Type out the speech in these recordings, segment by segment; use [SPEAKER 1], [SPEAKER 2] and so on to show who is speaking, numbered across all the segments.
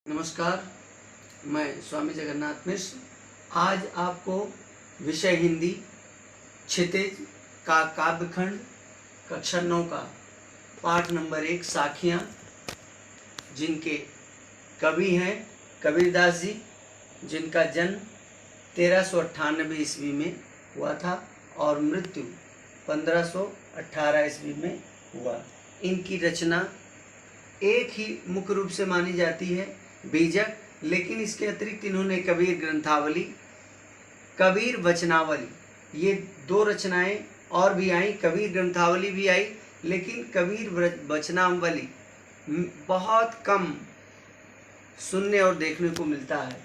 [SPEAKER 1] नमस्कार, मैं स्वामी जगन्नाथ मिश्र आज आपको विषय हिंदी क्षितिज का काव्यखंड कक्षा 9 का पाठ नंबर 1 साखियाँ, जिनके कवि हैं कबीरदास जी, जिनका जन्म 1398 ईस्वी में हुआ था और मृत्यु 1518 ईस्वी में हुआ। इनकी रचना एक ही मुख्य रूप से मानी जाती है, बीजक, लेकिन इसके अतिरिक्त इन्होंने कबीर ग्रंथावली, कबीर वचनावली, ये दो रचनाएं और भी आई। कबीर ग्रंथावली भी आई, लेकिन कबीर वचनावली बहुत कम सुनने और देखने को मिलता है।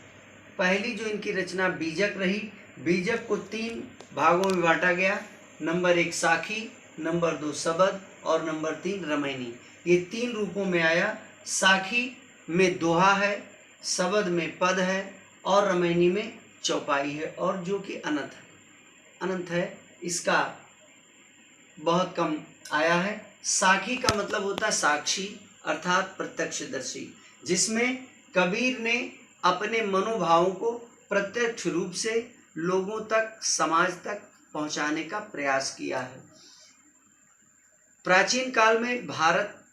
[SPEAKER 1] पहली जो इनकी रचना बीजक रही, बीजक को 3 भागों में बांटा गया। नंबर 1 साखी, नंबर 2 शबद और नंबर 3 रमैनी। ये 3 रूपों में आया। साखी में दोहा है, शबद में पद है और रमैनी में चौपाई है, और जो कि अनंत है। इसका बहुत कम आया है। साखी का मतलब होता है साक्षी, अर्थात प्रत्यक्षदर्शी, जिसमें कबीर ने अपने मनोभावों को प्रत्यक्ष रूप से लोगों तक, समाज तक पहुंचाने का प्रयास किया है। प्राचीन काल में भारत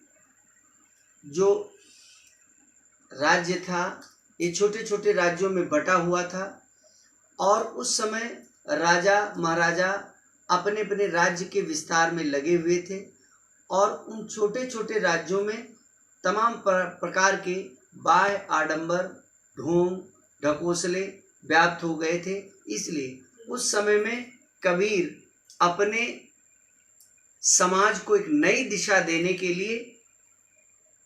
[SPEAKER 1] जो राज्य था, ये छोटे छोटे राज्यों में बटा हुआ था, और उस समय राजा महाराजा अपने अपने राज्य के विस्तार में लगे हुए थे, और उन छोटे छोटे राज्यों में तमाम प्रकार के बाह्य आडंबर, ढोंग ढकोसले व्याप्त हो गए थे। इसलिए उस समय में कबीर अपने समाज को एक नई दिशा देने के लिए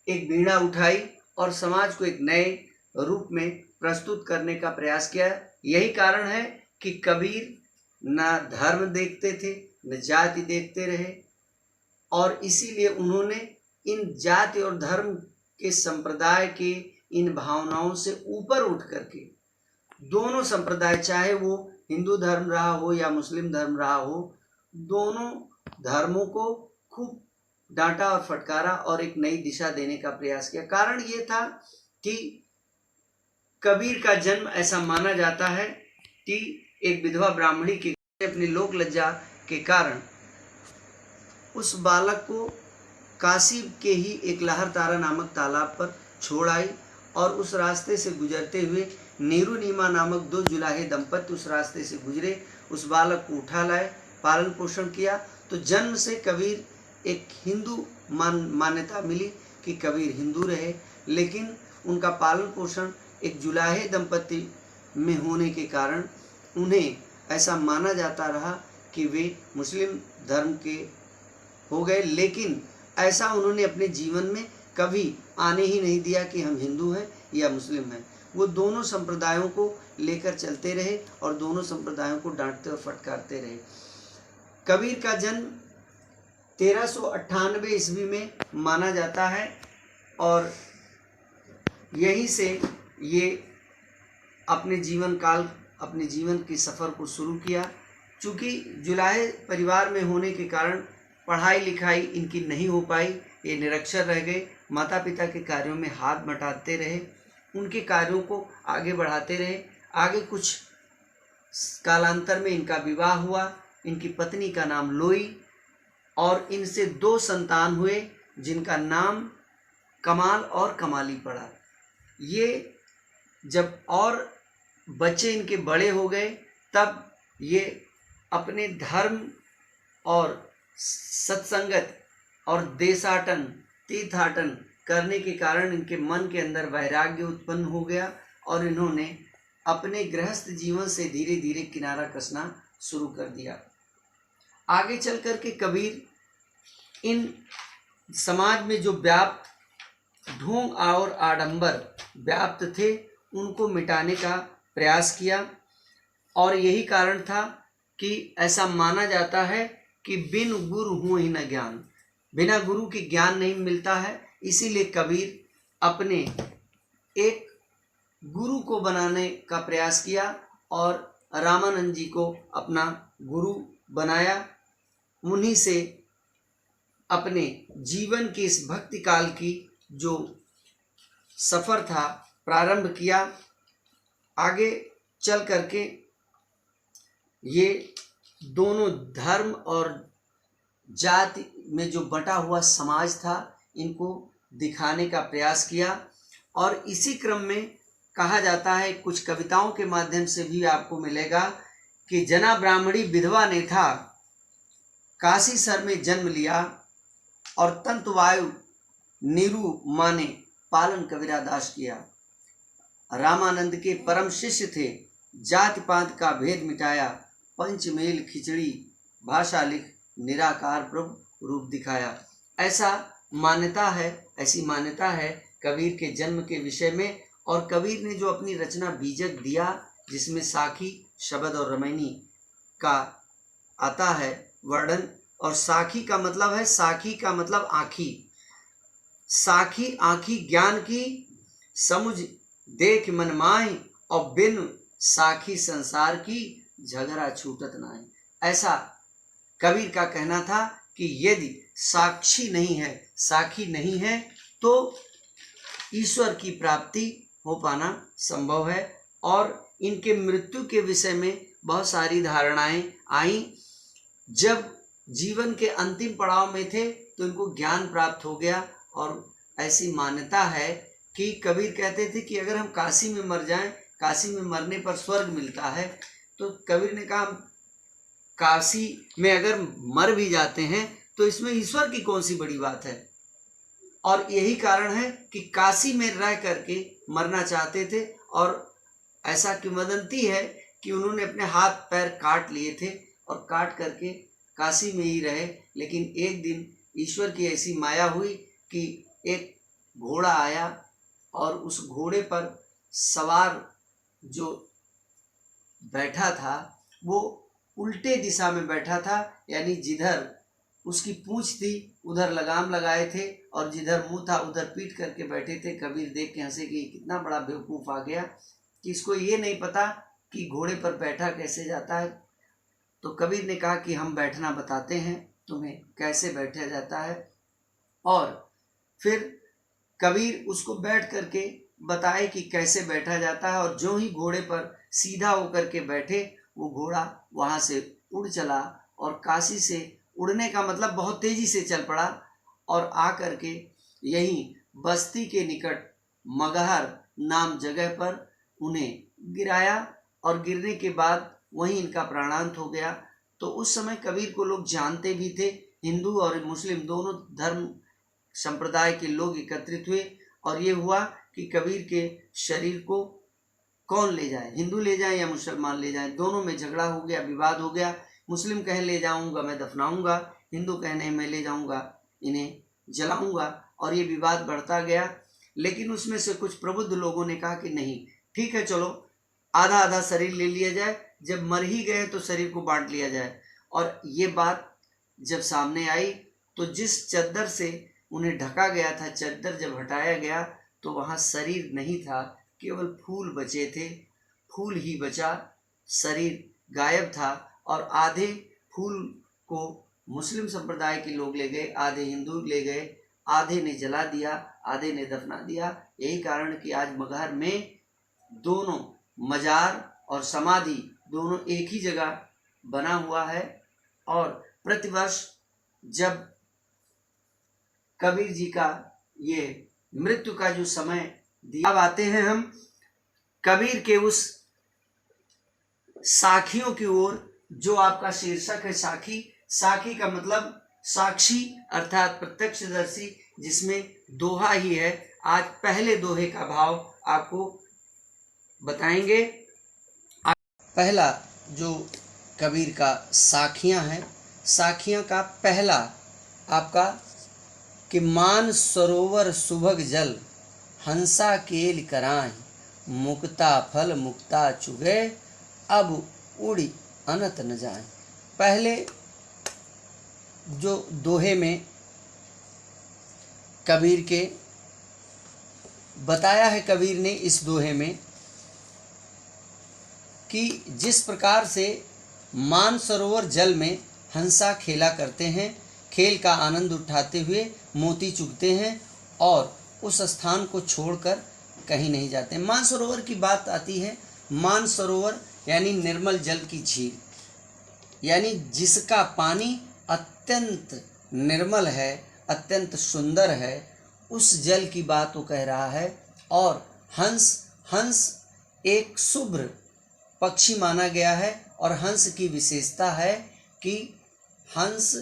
[SPEAKER 1] एक बीड़ा उठाई और समाज को एक नए रूप में प्रस्तुत करने का प्रयास किया। यही कारण है कि कबीर न धर्म देखते थे, न जाति देखते रहे, और इसीलिए उन्होंने इन जाति और धर्म के संप्रदाय के इन भावनाओं से ऊपर उठ करके दोनों संप्रदाय, चाहे वो हिंदू धर्म रहा हो या मुस्लिम धर्म रहा हो, दोनों धर्मों को खूब डांटा और फटकारा और एक नई दिशा देने का प्रयास किया। कारण ये था कि कबीर का जन्म ऐसा माना जाता है कि एक विधवा ब्राह्मणी के अपनी लोक लज्जा के कारण उस बालक को काशी के ही एक लहरतारा नामक तालाब पर छोड़ आई, और उस रास्ते से गुजरते हुए नीरू नीमा नामक 2 जुलाहे दंपत्ति उस रास्ते से गुजरे, उस बालक को उठा लाए, पालन पोषण किया। तो जन्म से कबीर एक हिंदू मान्यता मिली कि कबीर हिंदू रहे, लेकिन उनका पालन पोषण एक जुलाहे दंपत्ति में होने के कारण उन्हें ऐसा माना जाता रहा कि वे मुस्लिम धर्म के हो गए। लेकिन ऐसा उन्होंने अपने जीवन में कभी आने ही नहीं दिया कि हम हिंदू हैं या मुस्लिम हैं। वो दोनों संप्रदायों को लेकर चलते रहे और दोनों संप्रदायों को डांटते और फटकारते रहे। कबीर का जन्म 1398 ईस्वी में माना जाता है, और यहीं से ये अपने जीवन के सफ़र को शुरू किया। चूँकि जुलाहे परिवार में होने के कारण पढ़ाई लिखाई इनकी नहीं हो पाई, ये निरक्षर रह गए। माता पिता के कार्यों में हाथ बटाते रहे, उनके कार्यों को आगे बढ़ाते रहे। आगे कुछ कालांतर में इनका विवाह हुआ। इनकी पत्नी का नाम लोई, और इनसे 2 संतान हुए, जिनका नाम कमाल और कमाली पड़ा। ये जब और बच्चे इनके बड़े हो गए, तब ये अपने धर्म और सत्संगत और देशाटन, तीर्थाटन करने के कारण इनके मन के अंदर वैराग्य उत्पन्न हो गया, और इन्होंने अपने गृहस्थ जीवन से धीरे धीरे किनारा कसना शुरू कर दिया। आगे चल कर के कबीर इन समाज में जो व्याप्त ढोंग और आडंबर व्याप्त थे, उनको मिटाने का प्रयास किया। और यही कारण था कि ऐसा माना जाता है कि बिन गुरु हुँ ही न ज्ञान, बिना गुरु के ज्ञान नहीं मिलता है। इसीलिए कबीर अपने एक गुरु को बनाने का प्रयास किया और रामानंद जी को अपना गुरु बनाया। उन्हीं से अपने जीवन के इस भक्ति काल की जो सफ़र था प्रारंभ किया। आगे चल करके ये दोनों धर्म और जाति में जो बटा हुआ समाज था इनको दिखाने का प्रयास किया। और इसी क्रम में कहा जाता है, कुछ कविताओं के माध्यम से भी आपको मिलेगा कि जना ब्राह्मणी विधवा ने था, काशी सर में जन्म लिया, और तंतुवायु नीरू माने पालन कबीरा दास किया। रामानंद के परम शिष्य थे, जाति पात का भेद मिटाया, पंचमेल खिचड़ी भाषा लिख निराकार प्रभु रूप दिखाया। ऐसा मान्यता है, ऐसी मान्यता है कबीर के जन्म के विषय में। और कबीर ने जो अपनी रचना बीजक दिया, जिसमें साखी शब्द और रमैनी का आता है वर्णन, और साखी का मतलब है, साखी का मतलब आँखी, साखी आँखी ज्ञान की, समुझ देख मन माही, और बिन साखी संसार की, झगड़ा छूटत नाई। ऐसा कबीर का कहना था कि यदि साक्षी नहीं है, साखी नहीं है, तो ईश्वर की प्राप्ति हो पाना संभव है। और इनके मृत्यु के विषय में बहुत सारी धारणाएं आई। जब जीवन के अंतिम पड़ाव में थे तो इनको ज्ञान प्राप्त हो गया, और ऐसी मान्यता है कि कबीर कहते थे कि अगर हम काशी में मर जाएं, काशी में मरने पर स्वर्ग मिलता है, तो कबीर ने कहा काशी में अगर मर भी जाते हैं तो इसमें ईश्वर की कौन सी बड़ी बात है। और यही कारण है कि काशी में रह करके मरना चाहते थे। और ऐसा किंवदंती है कि उन्होंने अपने हाथ पैर काट लिए थे और काट करके काशी में ही रहे। लेकिन एक दिन ईश्वर की ऐसी माया हुई कि एक घोड़ा आया, और उस घोड़े पर सवार जो बैठा था वो उल्टे दिशा में बैठा था, यानी जिधर उसकी पूंछ थी उधर लगाम लगाए थे, और जिधर मुंह था उधर पीट करके बैठे थे। कबीर देख के हंसे कि कितना बड़ा बेवकूफ़ आ गया कि इसको ये नहीं पता कि घोड़े पर बैठा कैसे जाता है। तो कबीर ने कहा कि हम बैठना बताते हैं तुम्हें, कैसे बैठा जाता है। और फिर कबीर उसको बैठ करके बताए कि कैसे बैठा जाता है। और जो ही घोड़े पर सीधा होकर के बैठे, वो घोड़ा वहाँ से उड़ चला, और काशी से उड़ने का मतलब बहुत तेजी से चल पड़ा, और आ करके यहीं बस्ती के निकट मगहर नाम जगह पर उन्हें गिराया, और गिरने के बाद वहीं इनका प्राणांत हो गया। तो उस समय कबीर को लोग जानते भी थे। हिंदू और मुस्लिम दोनों धर्म संप्रदाय के लोग एकत्रित हुए, और ये हुआ कि कबीर के शरीर को कौन ले जाए, हिंदू ले जाए या मुसलमान ले जाए। दोनों में झगड़ा हो गया, विवाद हो गया। मुस्लिम कहे ले जाऊंगा मैं दफनाऊंगा, हिंदू कहने मैं ले जाऊंगा इन्हें जलाऊंगा, और ये विवाद बढ़ता गया। लेकिन उसमें से कुछ प्रबुद्ध लोगों ने कहा कि नहीं, ठीक है, चलो आधा आधा शरीर ले लिया जाए, जब मर ही गए तो शरीर को बांट लिया जाए। और ये बात जब सामने आई तो जिस चद्दर से उन्हें ढका गया था, चद्दर जब हटाया गया तो वहाँ शरीर नहीं था, केवल फूल बचे थे, फूल ही बचा, शरीर गायब था। और आधे फूल को मुस्लिम संप्रदाय के लोग ले गए, आधे हिंदू ले गए, आधे ने जला दिया, आधे ने दफना दिया। यही कारण कि आज मगहर में दोनों मजार और समाधि दोनों एक ही जगह बना हुआ है। और प्रतिवर्ष जब कबीर जी का ये मृत्यु का जो समय दिया, अब आते हैं हम कबीर के उस साखियों की ओर, जो आपका शीर्षक है साखी। साखी का मतलब साक्षी अर्थात प्रत्यक्षदर्शी, जिसमें दोहा ही है। आज पहले दोहे का भाव आपको बताएंगे। पहला जो कबीर का साखियां हैं, साखियां का पहला आपका कि मान सरोवर सुभग जल, हंसा केल कराएं, मुक्ता फल मुक्ता चुगे, अब उड़ी अनत न जाए। पहले जो दोहे में कबीर के बताया है, कबीर ने इस दोहे में कि जिस प्रकार से मानसरोवर जल में हंसा खेला करते हैं, खेल का आनंद उठाते हुए मोती चुगते हैं और उस स्थान को छोड़कर कहीं नहीं जाते। मानसरोवर की बात आती है। मानसरोवर यानी निर्मल जल की झील, यानी जिसका पानी अत्यंत निर्मल है, अत्यंत सुंदर है, उस जल की बात वो कह रहा है। और हंस एक शुभ्र पक्षी माना गया है, और हंस की विशेषता है कि हंस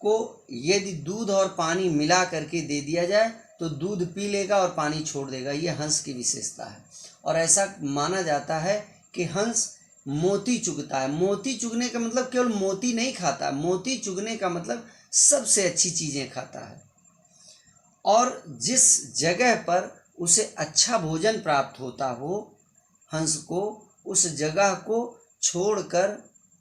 [SPEAKER 1] को यदि दूध और पानी मिला करके दे दिया जाए तो दूध पी लेगा और पानी छोड़ देगा। ये हंस की विशेषता है। और ऐसा माना जाता है कि हंस मोती चुगता है। मोती चुगने का मतलब केवल मोती नहीं खाता, मोती चुगने का मतलब सबसे अच्छी चीज़ें खाता है। और जिस जगह पर उसे अच्छा भोजन प्राप्त होता हो, हंस को उस जगह को छोड़कर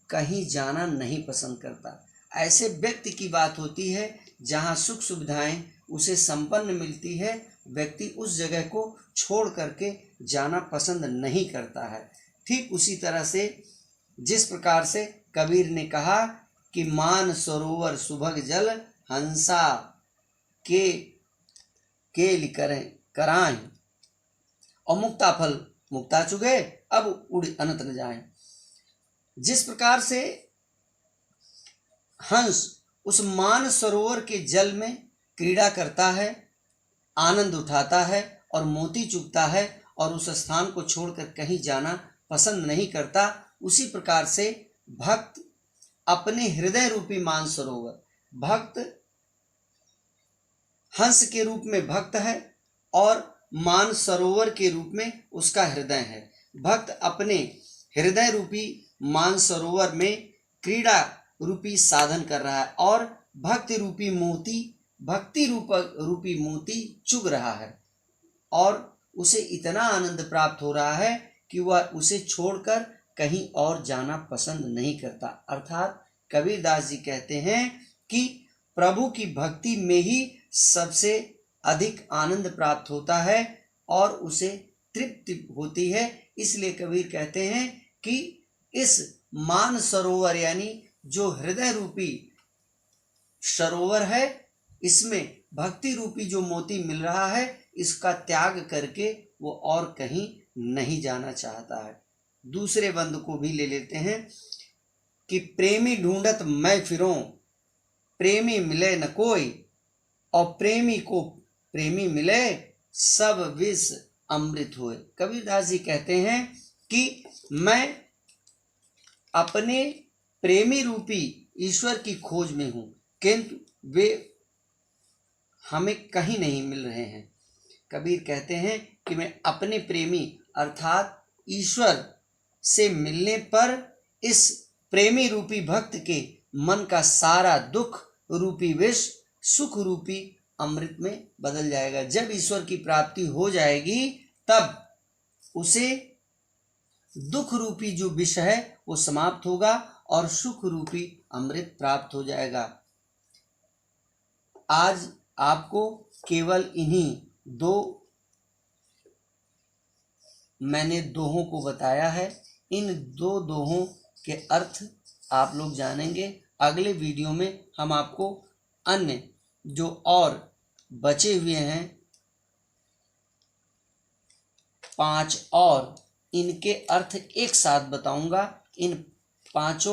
[SPEAKER 1] कहीं जाना नहीं पसंद करता। ऐसे व्यक्ति की बात होती है जहाँ सुख सुविधाएं उसे संपन्न मिलती है, व्यक्ति उस जगह को छोड़ करके जाना पसंद नहीं करता है। ठीक उसी तरह से जिस प्रकार से कबीर ने कहा कि मान सरोवर सुभग जल हंसा के लिकरें कराएं, और मुक्ता फल मुक्ता चुगे अब उड़ अनंत न जाएं। जिस प्रकार से हंस उस मान सरोवर के जल में क्रीड़ा करता है, आनंद उठाता है और मोती चुगता है और उस स्थान को छोड़कर कहीं जाना पसंद नहीं करता, उसी प्रकार से भक्त अपने हृदय रूपी मान सरोवर, भक्त हंस के रूप में भक्त है और मान सरोवर के रूप में उसका हृदय है। भक्त अपने हृदय रूपी मान सरोवर में क्रीड़ा रूपी साधन कर रहा है और भक्ति रूपी मोती चुग रहा है, और उसे इतना आनंद प्राप्त हो रहा है कि वह उसे छोड़कर कहीं और जाना पसंद नहीं करता। अर्थात कबीरदास जी कहते हैं कि प्रभु की भक्ति में ही सबसे अधिक आनंद प्राप्त होता है और उसे तृप्ति होती है। इसलिए कबीर कहते हैं कि इस मान सरोवर यानी जो हृदय रूपी सरोवर है, इसमें भक्ति रूपी जो मोती मिल रहा है, इसका त्याग करके वो और कहीं नहीं जाना चाहता है। दूसरे बंद को भी ले लेते हैं कि प्रेमी ढूंढत मैं फिरूं, प्रेमी मिले न कोई, और प्रेमी को प्रेमी मिले सब विष अमृत होए। कबीरदास जी कहते हैं कि मैं अपने प्रेमी रूपी ईश्वर की खोज में हूँ, किंतु वे हमें कहीं नहीं मिल रहे हैं। कबीर कहते हैं कि मैं अपने प्रेमी अर्थात ईश्वर से मिलने पर इस प्रेमी रूपी भक्त के मन का सारा दुख रूपी विष सुख रूपी अमृत में बदल जाएगा। जब ईश्वर की प्राप्ति हो जाएगी तब उसे दुख रूपी जो विष है वो समाप्त होगा और सुख रूपी अमृत प्राप्त हो जाएगा। आज आपको केवल इन्हीं दो मैंने दोहों को बताया है। इन दो दोहों के अर्थ आप लोग जानेंगे। अगले वीडियो में हम आपको अन्य जो और बचे हुए हैं 5 और इनके अर्थ एक साथ बताऊंगा। इन 5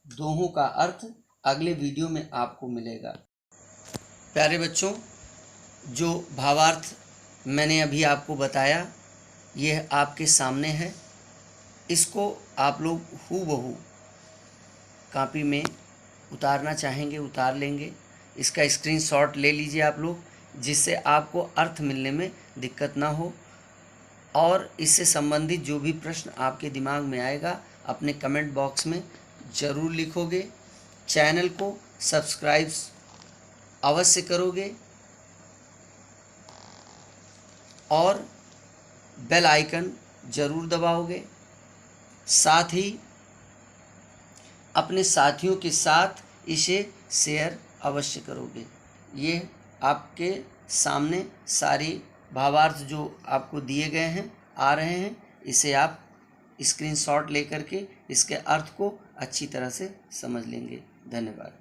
[SPEAKER 1] दोहों का अर्थ अगले वीडियो में आपको मिलेगा। प्यारे बच्चों, जो भावार्थ मैंने अभी आपको बताया यह आपके सामने है। इसको आप लोग हूबहू कॉपी में उतारना चाहेंगे उतार लेंगे। इसका स्क्रीनशॉट ले लीजिए आप लोग, जिससे आपको अर्थ मिलने में दिक्कत ना हो। और इससे संबंधित जो भी प्रश्न आपके दिमाग में आएगा अपने कमेंट बॉक्स में ज़रूर लिखोगे। चैनल को सब्सक्राइब अवश्य करोगे और बेल आइकन ज़रूर दबाओगे। साथ ही अपने साथियों के साथ इसे शेयर अवश्य करोगे। ये आपके सामने सारी भावार्थ जो आपको दिए गए हैं आ रहे हैं, इसे आप स्क्रीनशॉट लेकर के इसके अर्थ को अच्छी तरह से समझ लेंगे। धन्यवाद।